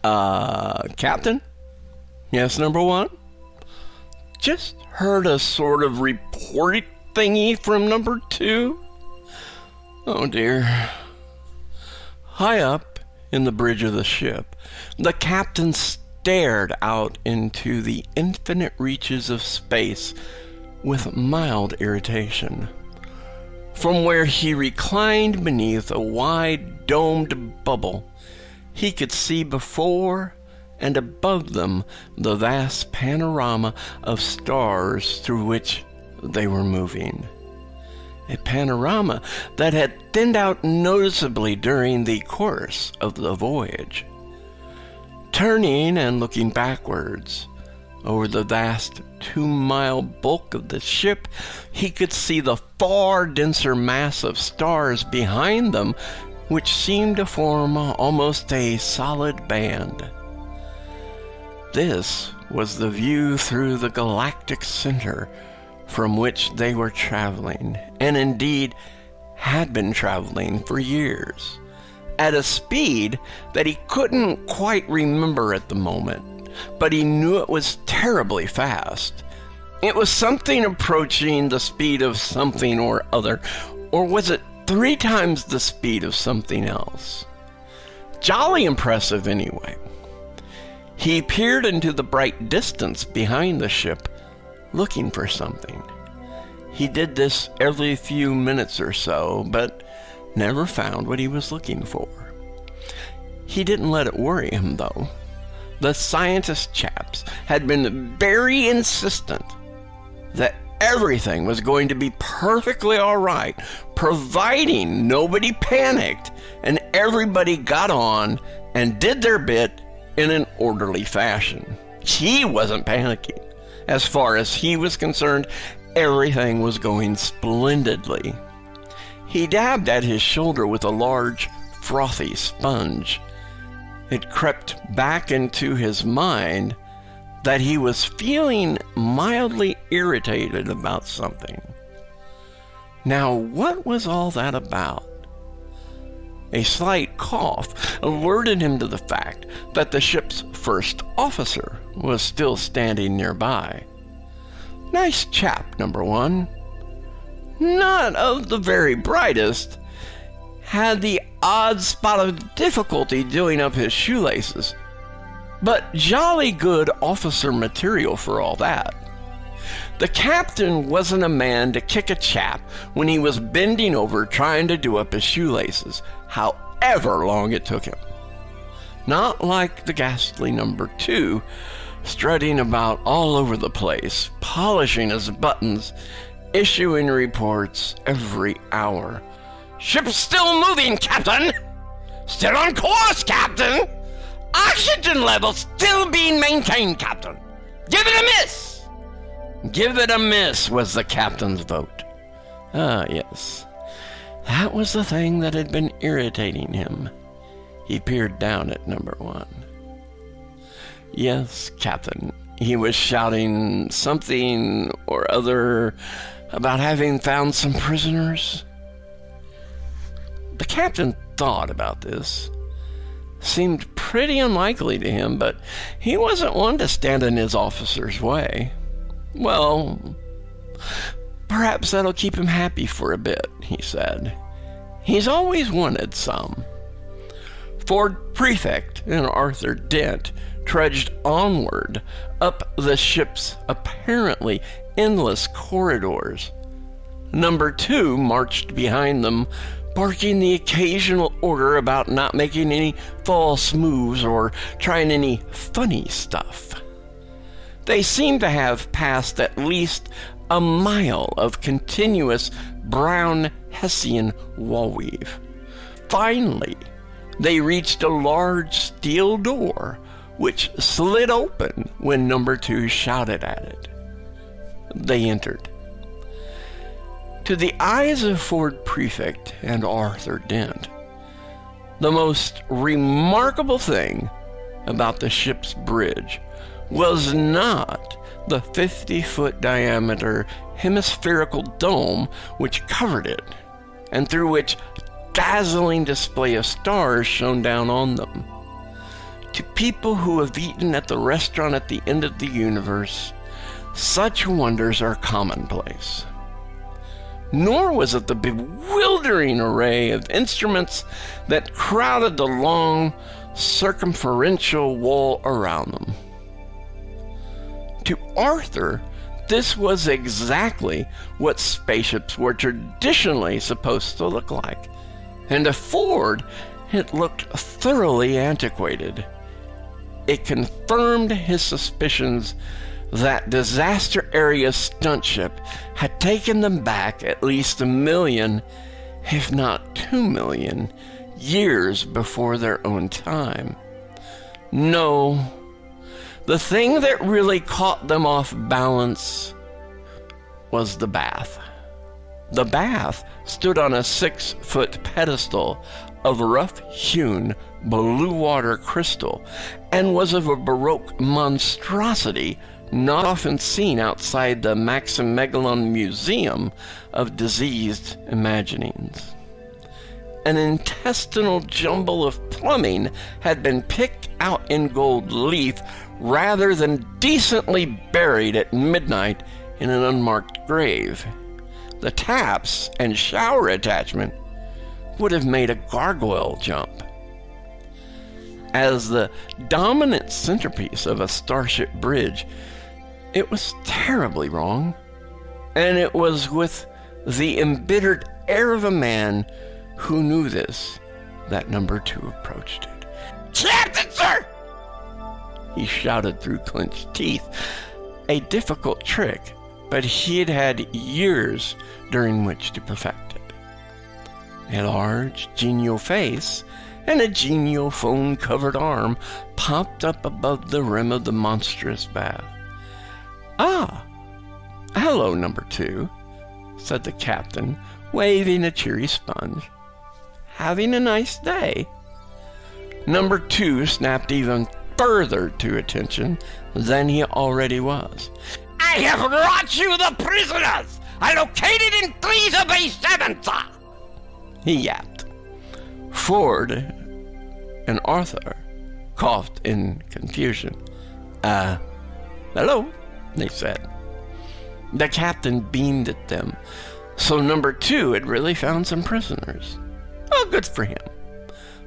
Captain? Yes, number one? Just heard a sort of report thingy from number two. Oh dear. High up in the bridge of the ship, the captain stared out into the infinite reaches of space with mild irritation. From where he reclined beneath a wide domed bubble, he could see before and above them the vast panorama of stars through which they were moving. A panorama that had thinned out noticeably during the course of the voyage. Turning and looking backwards over the vast 2-mile bulk of the ship, he could see the far denser mass of stars behind them, which seemed to form almost a solid band. This was the view through the galactic center from which they were traveling, and indeed had been traveling for years, at a speed that he couldn't quite remember at the moment, but he knew it was terribly fast. It was something approaching the speed of something or other, or was it 3 times the speed of something else? Jolly impressive anyway. He peered into the bright distance behind the ship, looking for something. He did this every few minutes or so, but never found what he was looking for. He didn't let it worry him, though. The scientist chaps had been very insistent that everything was going to be perfectly all right, providing nobody panicked and everybody got on and did their bit in an orderly fashion. He wasn't panicking. As far as he was concerned, everything was going splendidly. He dabbed at his shoulder with a large, frothy sponge. It crept back into his mind that he was feeling mildly irritated about something. Now, what was all that about? A slight cough alerted him to the fact that the ship's first officer was still standing nearby. Nice chap, number one. Not of the very brightest. Had the odd spot of difficulty doing up his shoelaces, but jolly good officer material for all that. The captain wasn't a man to kick a chap when he was bending over trying to do up his shoelaces, however long it took him. Not like the ghastly number two, strutting about all over the place, polishing his buttons, issuing reports every hour. "Ship's still moving, Captain! Still on course, Captain! Oxygen levels still being maintained, Captain! Give it a miss!" Give it a miss was the captain's vote. Ah, yes. That was the thing that had been irritating him. He peered down at number one. Yes, Captain. He was shouting something or other about having found some prisoners. The captain thought about this. Seemed pretty unlikely to him, but he wasn't one to stand in his officer's way. Well, perhaps that'll keep him happy for a bit, he said. He's always wanted some. Ford Prefect and Arthur Dent trudged onward up the ship's apparently endless corridors. Number two marched behind them, barking the occasional order about not making any false moves or trying any funny stuff. They seemed to have passed at least a mile of continuous brown Hessian wall weave. Finally, they reached a large steel door which slid open when number two shouted at it. They entered. To the eyes of Ford Prefect and Arthur Dent, the most remarkable thing about the ship's bridge was not the 50-foot diameter hemispherical dome which covered it, and through which dazzling display of stars shone down on them. To people who have eaten at the restaurant at the end of the universe, such wonders are commonplace. Nor was it the bewildering array of instruments that crowded the long, circumferential wall around them. To Arthur, this was exactly what spaceships were traditionally supposed to look like, and to Ford, it looked thoroughly antiquated. It confirmed his suspicions that disaster area stunt ship had taken them back at least 1 million, if not 2 million, years before their own time. No, the thing that really caught them off balance was the bath. The bath stood on a 6-foot pedestal of rough-hewn blue water crystal and was of a Baroque monstrosity not often seen outside the Maximilian Museum of Diseased Imaginings. An intestinal jumble of plumbing had been picked out in gold leaf rather than decently buried at midnight in an unmarked grave. The taps and shower attachment would have made a gargoyle jump. As the dominant centerpiece of a starship bridge, it was terribly wrong, and it was with the embittered air of a man who knew this that number 2 approached it. "Captain, sir!" he shouted through clenched teeth, a difficult trick, but he had had years during which to perfect it. A large, genial face and a genial phone-covered arm popped up above the rim of the monstrous bath. "Ah, hello, number 2, said the captain, waving a cheery sponge. "Having a nice day?" Number 2 snapped even further to attention than he already was. "I have brought you the prisoners! Located in 3B7, sir!" he yapped. Ford and Arthur coughed in confusion. Hello," they said. The captain beamed at them. So number 2 had really found some prisoners. Oh, good for him,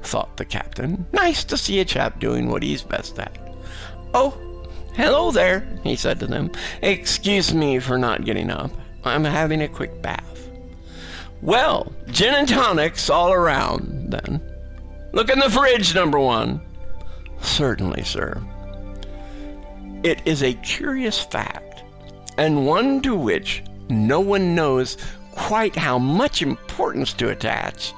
thought the captain. Nice to see a chap doing what he's best at. "Oh, hello there," he said to them. "Excuse me for not getting up. I'm having a quick bath." "Well, gin and tonics all around, then. Look in the fridge, number 1. "Certainly, sir." It is a curious fact, and one to which no one knows quite how much importance to attach,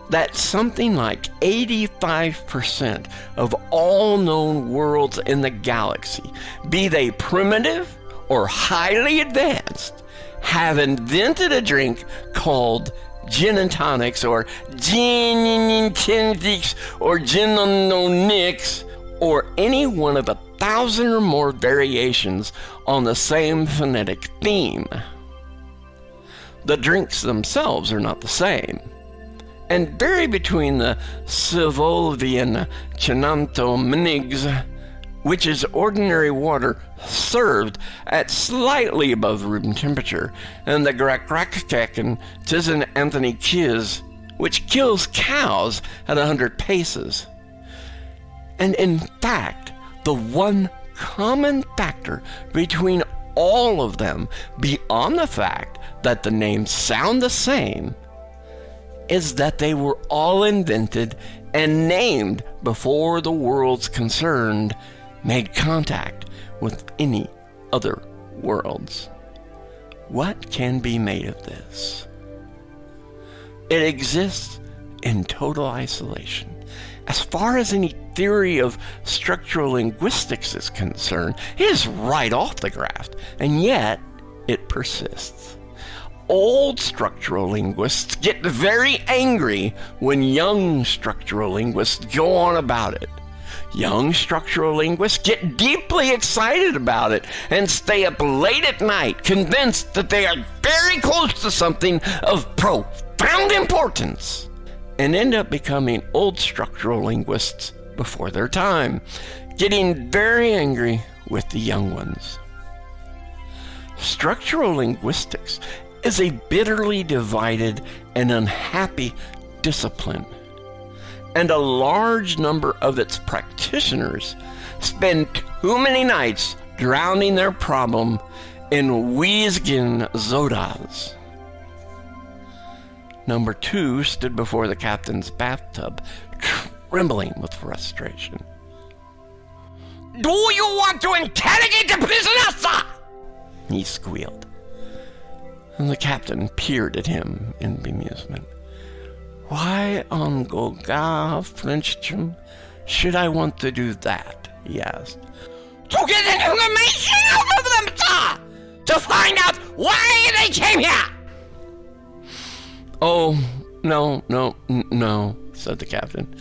that something like 85% of all known worlds in the galaxy, be they primitive or highly advanced, have invented a drink called gin and tonics, or gin and tonics, or gin and nicks, or any one of 1,000 or more variations on the same phonetic theme. The drinks themselves are not the same, and vary between the Sivolvian Chinanto Minigs, which is ordinary water served at slightly above room temperature, and the Grakrakkaken Tizen Anthony Kiz, which kills cows at 100 paces. And in fact, the one common factor between all of them, beyond the fact that the names sound the same, is that they were all invented and named before the worlds concerned made contact with any other worlds. What can be made of this? It exists in total isolation. As far as any theory of structural linguistics is concerned, it is right off the graft, and yet it persists. Old structural linguists get very angry when young structural linguists go on about it. Young structural linguists get deeply excited about it and stay up late at night, convinced that they are very close to something of profound importance, and end up becoming old structural linguists before their time, getting very angry with the young ones. Structural linguistics is a bitterly divided and unhappy discipline, and a large number of its practitioners spend too many nights drowning their problem in Wiesgen Zodas. Number 2 stood before the captain's bathtub, trembling with frustration. "Do you want to interrogate the prisoner, sir?" he squealed. And the captain peered at him in bemusement. "Why on Golgotha, Frenchman, should I want to do that?" he asked. "To get information out of them, sir! To find out why they came here!" "Oh, no," said the captain.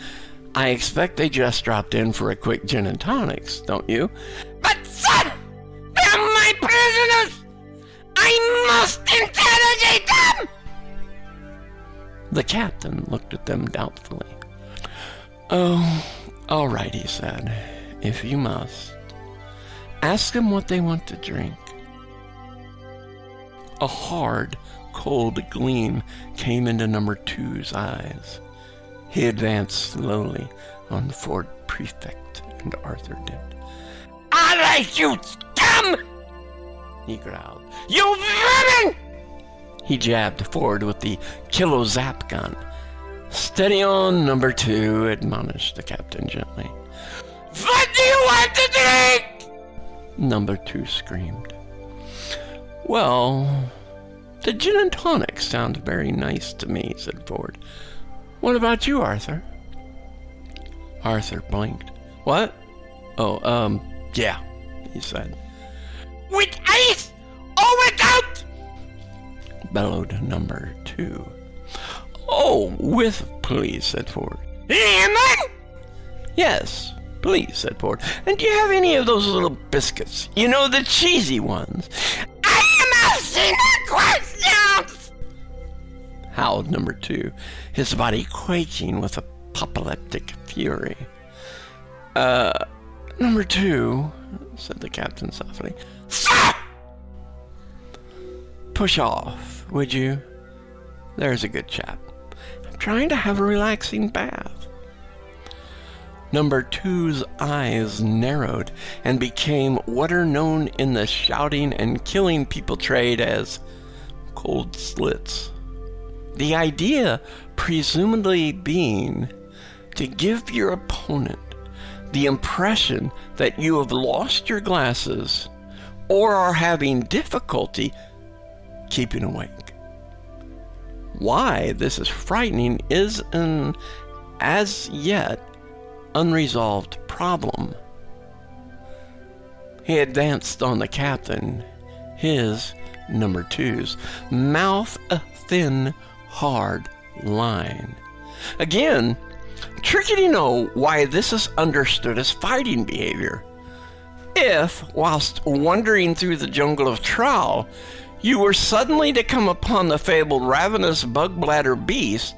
"I expect they just dropped in for a quick gin and tonics, don't you?" "But, son, they're my prisoners! I must interrogate them!" The captain looked at them doubtfully. "Oh, all right," he said, "if you must. Ask them what they want to drink." A hard, cold gleam came into number 2's eyes. He advanced slowly on the Ford prefect, and Arthur did. "All right, you scum!" he growled. "You vermin!" He jabbed Ford with the kilo zap gun. "Steady on, number 2, admonished the captain gently. "What do you want to drink?" Number 2 screamed. "Well, the gin and tonic sounds very nice to me," said Ford. "What about you, Arthur?" Arthur blinked. "What? Oh, yeah," he said. "With ice or without?" bellowed number 2. "Oh, with, please," said Ford. "Lemon?" "Yes, please," said Ford. "And do you have any of those little biscuits? You know, the cheesy ones?" "I am asking the questions!" howled number 2, his body quaking with apoplectic fury. Number 2, said the captain softly. "Sir!" "Push off, would you? There's a good chap. I'm trying to have a relaxing bath." Number 2's eyes narrowed and became what are known in the shouting and killing people trade as cold slits. The idea presumably being to give your opponent the impression that you have lost your glasses or are having difficulty keeping awake. Why this is frightening is an as yet unresolved problem. He advanced on the captain, his, number 2's, mouth a thin, hard line. Again, tricky to know why this is understood as fighting behavior. If, whilst wandering through the jungle of Trowel, you were suddenly to come upon the fabled ravenous bug-bladder beast,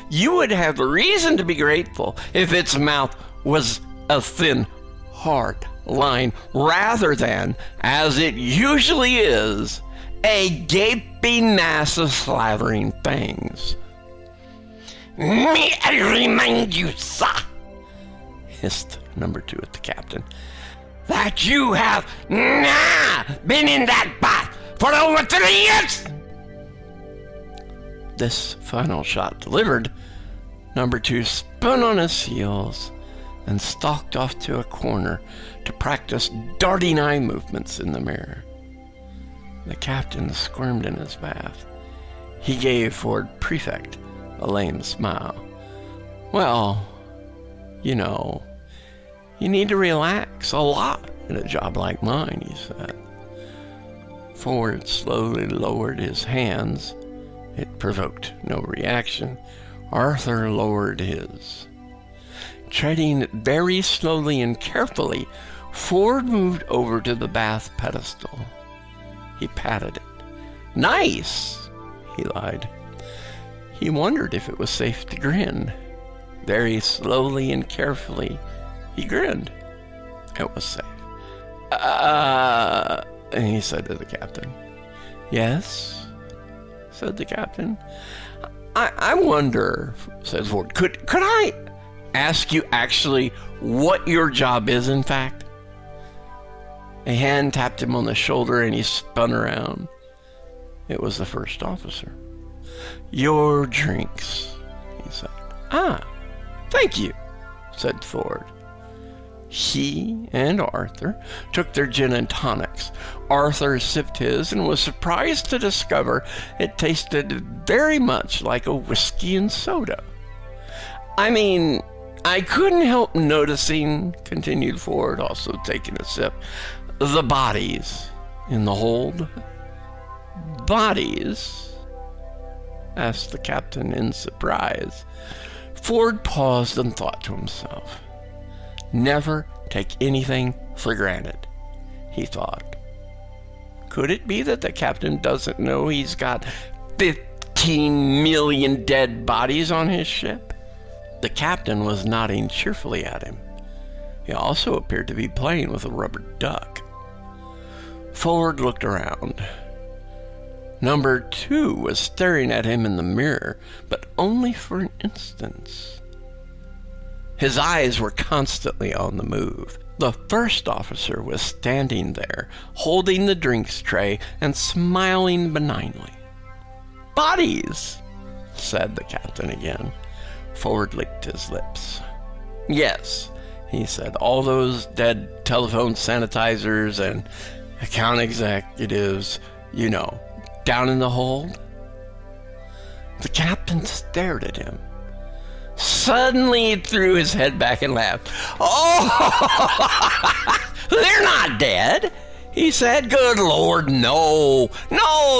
you would have reason to be grateful if its mouth was a thin, hard line, rather than, as it usually is, a gaping mass of slavering fangs. "May I remind you, sir," hissed number 2 at the captain, "that you have been in that bath for over 3 years!" This final shot delivered, number 2 spun on his heels and stalked off to a corner to practice darting eye movements in the mirror. The captain squirmed in his bath. He gave Ford Prefect a lame smile. "Well, you know, you need to relax a lot in a job like mine," he said. Ford slowly lowered his hands. It provoked no reaction. Arthur lowered his. Treading very slowly and carefully, Ford moved over to the bath pedestal. He patted it. "Nice," he lied. He wondered if it was safe to grin. Very slowly and carefully, He grinned. It was safe. And he said to the captain. Yes, said the captain. I wonder, said Ford, could I ask you actually what your job is, in fact? A hand tapped him on the shoulder and he spun around. It was the first officer. Your drinks, he said. Ah, thank you, said Ford. He and Arthur took their gin and tonics. Arthur sipped his and was surprised to discover it tasted very much like a whiskey and soda. I mean, I couldn't help noticing, continued Ford, also taking a sip, the bodies in the hold. Bodies? Asked the captain in surprise. Ford paused and thought to himself. Never take anything for granted, he thought. Could it be that the captain doesn't know he's got 15 million dead bodies on his ship? The captain was nodding cheerfully at him. He also appeared to be playing with a rubber duck. Ford looked around. Number 2 was staring at him in the mirror, but only for an instant. His eyes were constantly on the move. The first officer was standing there, holding the drinks tray and smiling benignly. Bodies, said the captain again. Ford licked his lips. Yes, he said, all those dead telephone sanitizers and account executives, you know, down in the hold. The captain stared at him. Suddenly he threw his head back and laughed. Oh, they're not dead, he said. Good Lord, no,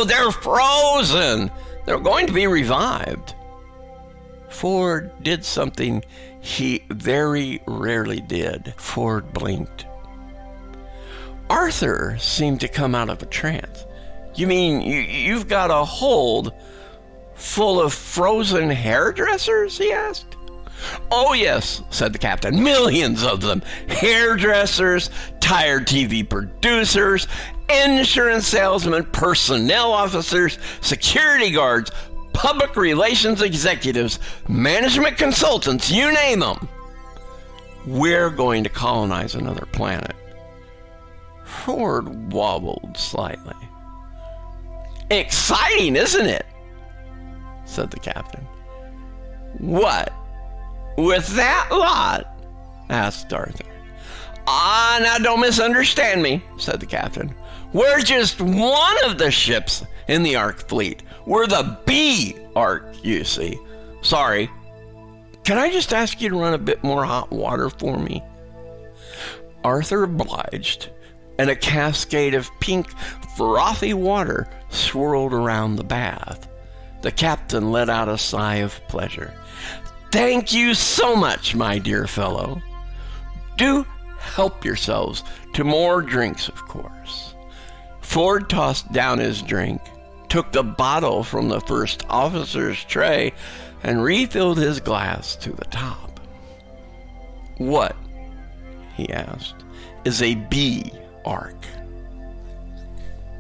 they're frozen. They're going to be revived. Ford did something he very rarely did. Ford blinked. Arthur seemed to come out of a trance. You mean you've got a hold full of frozen hairdressers? He asked. Oh, yes, said the captain. Millions of them. Hairdressers, tired TV producers, insurance salesmen, personnel officers, security guards, public relations executives, management consultants, you name them. We're going to colonize another planet. Ford wobbled slightly. Exciting, isn't it? Said the captain. What? With that lot? Asked Arthur. Now don't misunderstand me, said the captain. We're just one of the ships in the Ark fleet. We're the B Ark, you see. Sorry. Can I just ask you to run a bit more hot water for me? Arthur obliged, and a cascade of pink, frothy water swirled around the bath. The captain let out a sigh of pleasure. Thank you so much, my dear fellow. Do help yourselves to more drinks, of course. Ford tossed down his drink, took the bottle from the first officer's tray, and refilled his glass to the top. What, he asked, is a B Ark?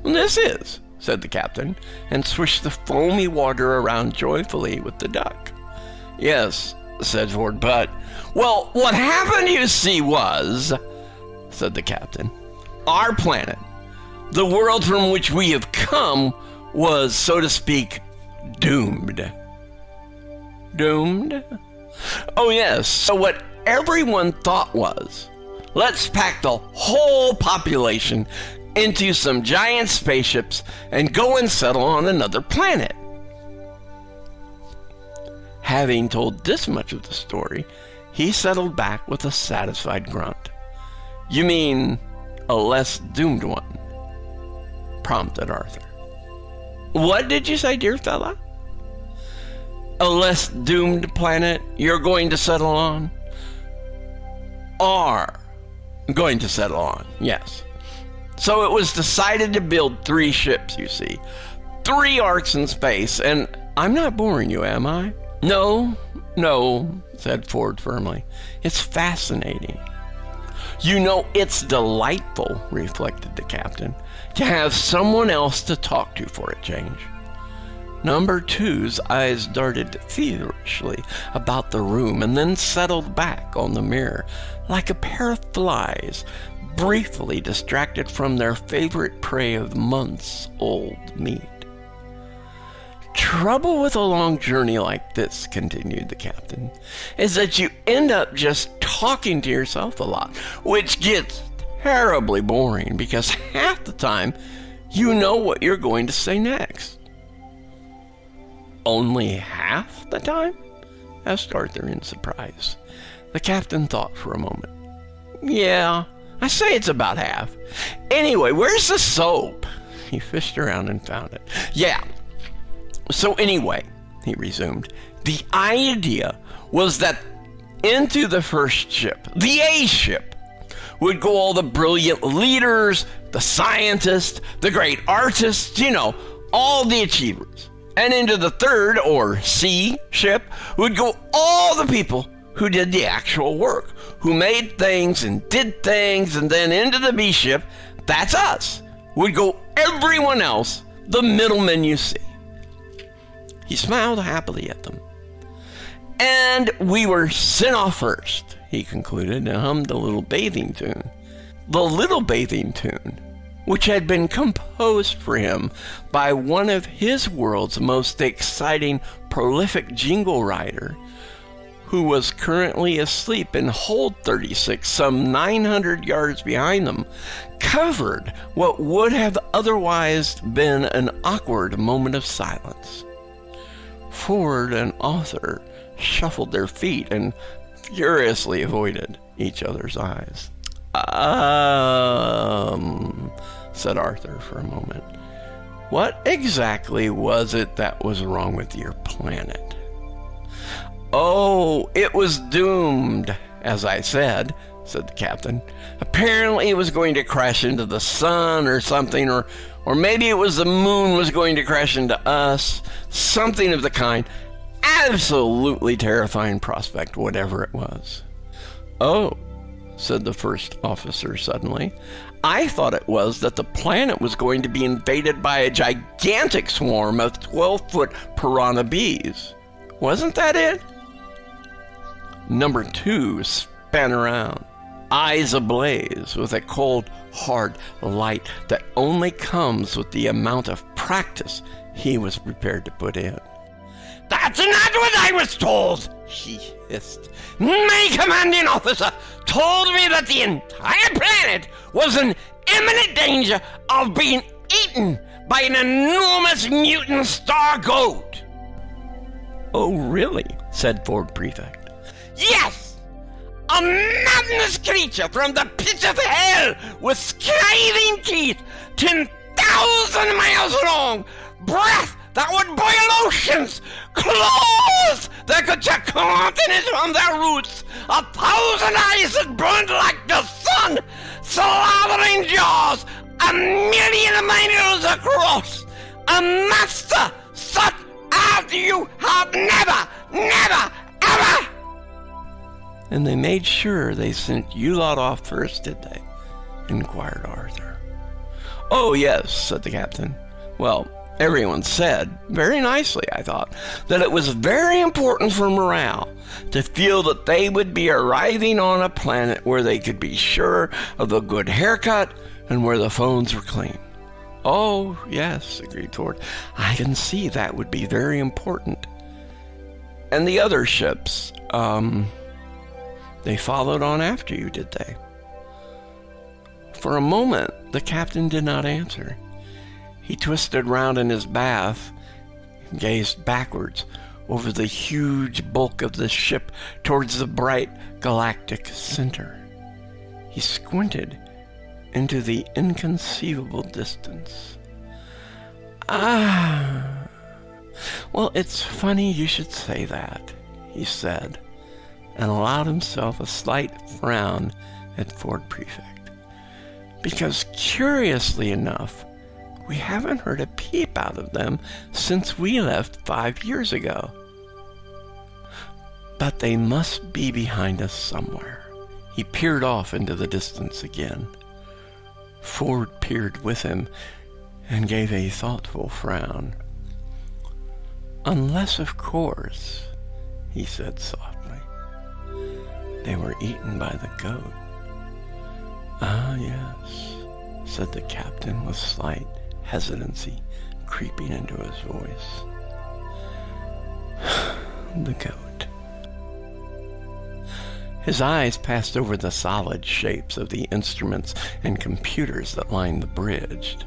This is, said the captain, and swished the foamy water around joyfully with the duck. Yes, said Ford, but, well, what happened, you see, was, said the captain, our planet, the world from which we have come, was, so to speak, doomed. Doomed? Oh, yes, so what everyone thought was, let's pack the whole population into some giant spaceships and go and settle on another planet. Having told this much of the story, he settled back with a satisfied grunt. You mean a less doomed one? Prompted Arthur. What did you say, dear fella? A less doomed planet you're going to settle on? Are going to settle on, yes. So it was decided to build 3 ships, you see. 3 arcs in space, and I'm not boring you, am I? No, said Ford firmly. It's fascinating. You know, it's delightful, reflected the captain, to have someone else to talk to for a change. Number two's eyes darted feverishly about the room and then settled back on the mirror like a pair of flies briefly distracted from their favorite prey of months-old meat. Trouble with a long journey like this, continued the captain, is that you end up just talking to yourself a lot, which gets terribly boring because half the time you know what you're going to say next. Only half the time? Asked Arthur in surprise. The captain thought for a moment. Yeah, I say it's about half. Anyway, where's the soap? He fished around and found it. Yeah. So anyway, he resumed, the idea was that into the first ship, the A ship, would go all the brilliant leaders, the scientists, the great artists, you know, all the achievers. And into the third, or C ship, would go all the people who did the actual work, who made things and did things, and then into the B ship, that's us, would go everyone else, the middlemen you see. He smiled happily at them. And we were sent off first, he concluded, and hummed a little bathing tune. The little bathing tune, which had been composed for him by one of his world's most exciting, prolific jingle writer, who was currently asleep in hold 36, some 900 yards behind them, covered what would have otherwise been an awkward moment of silence. Ford and Arthur shuffled their feet and furiously avoided each other's eyes. Said Arthur for a moment. What exactly was it that was wrong with your planet? Oh, it was doomed, as I said the captain. Apparently it was going to crash into the sun or something, or maybe it was the moon was going to crash into us, something of the kind. Absolutely terrifying prospect, whatever it was. Oh, said the first officer suddenly. I thought it was that the planet was going to be invaded by a gigantic swarm of 12-foot piranha bees. Wasn't that it? Number two span around, eyes ablaze with a cold, hard light that only comes with the amount of practice he was prepared to put in. That's not what I was told, he hissed. My commanding officer told me that the entire planet was in imminent danger of being eaten by an enormous mutant star goat. Oh, really? Said Ford Prefect. Yes! A madness creature from the pits of hell with scathing teeth 10,000 miles long, breath that would boil oceans, claws that could tear continents from their roots, 1,000 eyes that burned like the sun, slathering jaws 1,000,000 miles across, a master such as you have never, ever. And they made sure they sent you lot off first, did they? Inquired Arthur. Oh, yes, said the captain. Well, everyone said, very nicely, I thought, that it was very important for morale to feel that they would be arriving on a planet where they could be sure of a good haircut and where the phones were clean. Oh, yes, agreed Ford. I can see that would be very important. And the other ships, they followed on after you, did they? For a moment, the captain did not answer. He twisted round in his bath and gazed backwards over the huge bulk of the ship towards the bright galactic center. He squinted into the inconceivable distance. Well, it's funny you should say that, he said, and allowed himself a slight frown at Ford Prefect. Because curiously enough, we haven't heard a peep out of them since we left 5 years ago. But they must be behind us somewhere, He peered off into the distance again. Ford peered with him and gave a thoughtful frown. "Unless, of course," he said softly, "they were eaten by the goat." "Ah, yes," said the captain with slight hesitancy creeping into his voice. "The goat." His eyes passed over the solid shapes of the instruments and computers that lined the bridge.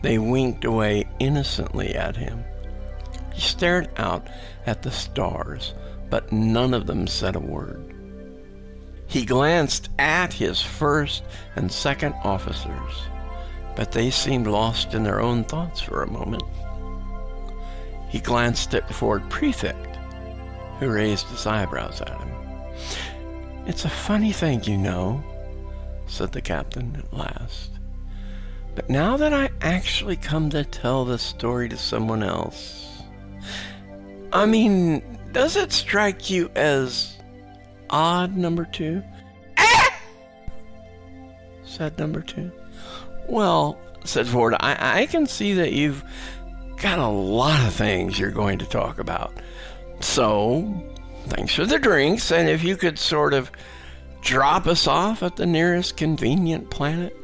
They winked away innocently at him. He stared out at the stars, but none of them said a word. He glanced at his first and second officers, but they seemed lost in their own thoughts for a moment. He glanced at Ford Prefect, who raised his eyebrows at him. "It's a funny thing, you know," said the captain at last. "But now that I actually come to tell this story to someone else, I mean, does it strike you as odd, number two?" "Ah!" said number two. "Well," said Ford, I can see that you've got a lot of things you're going to talk about. So, thanks for the drinks, and if you could sort of drop us off at the nearest convenient planet."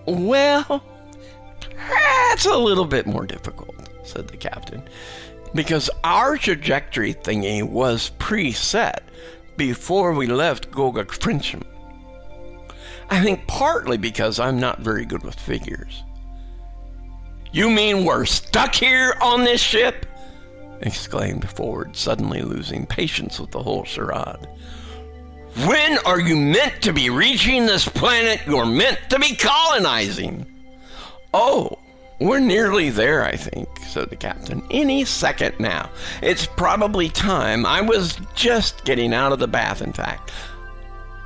Well, that's a little bit more difficult," said the captain, "because our trajectory thingy was preset before we left Goga Frencham. I think partly because I'm not very good with figures." "You mean we're stuck here on this ship?" exclaimed Ford, suddenly losing patience with the whole charade. "When are you meant to be reaching this planet you're meant to be colonizing?" "Oh, we're nearly there, I think," said the captain. "Any second now. It's probably time. I was just getting out of the bath, in fact.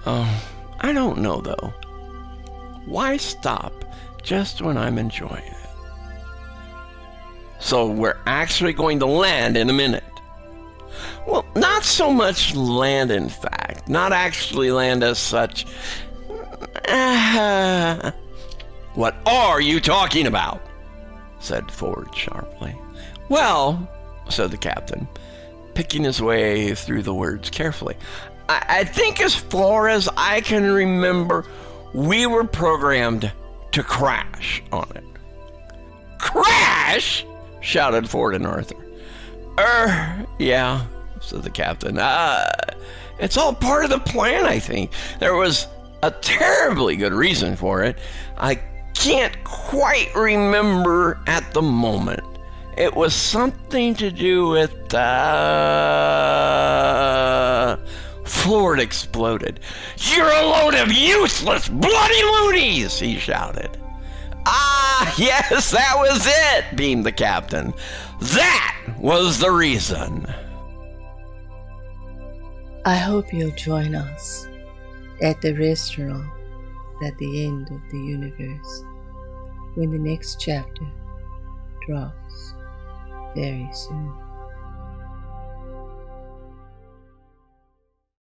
I don't know, though. Why stop just when I'm enjoying it?" "So we're actually going to land in a minute?" "Well, not so much land, in fact. Not actually land as such. What are you talking about?" said Ford sharply. "Well," said the captain, picking his way through the words carefully, I think as far as I can remember, we were programmed to crash on it." "Crash?" shouted Ford and Arthur. Yeah," said the captain. It's all part of the plan, I think. There was a terribly good reason for it. I can't quite remember at the moment. It was something to do with, Ford exploded. "You're a load of useless bloody loonies!" he shouted. "Ah, yes, that was it," beamed the captain. "That was the reason." I hope you'll join us at the restaurant at the end of the universe when the next chapter drops very soon.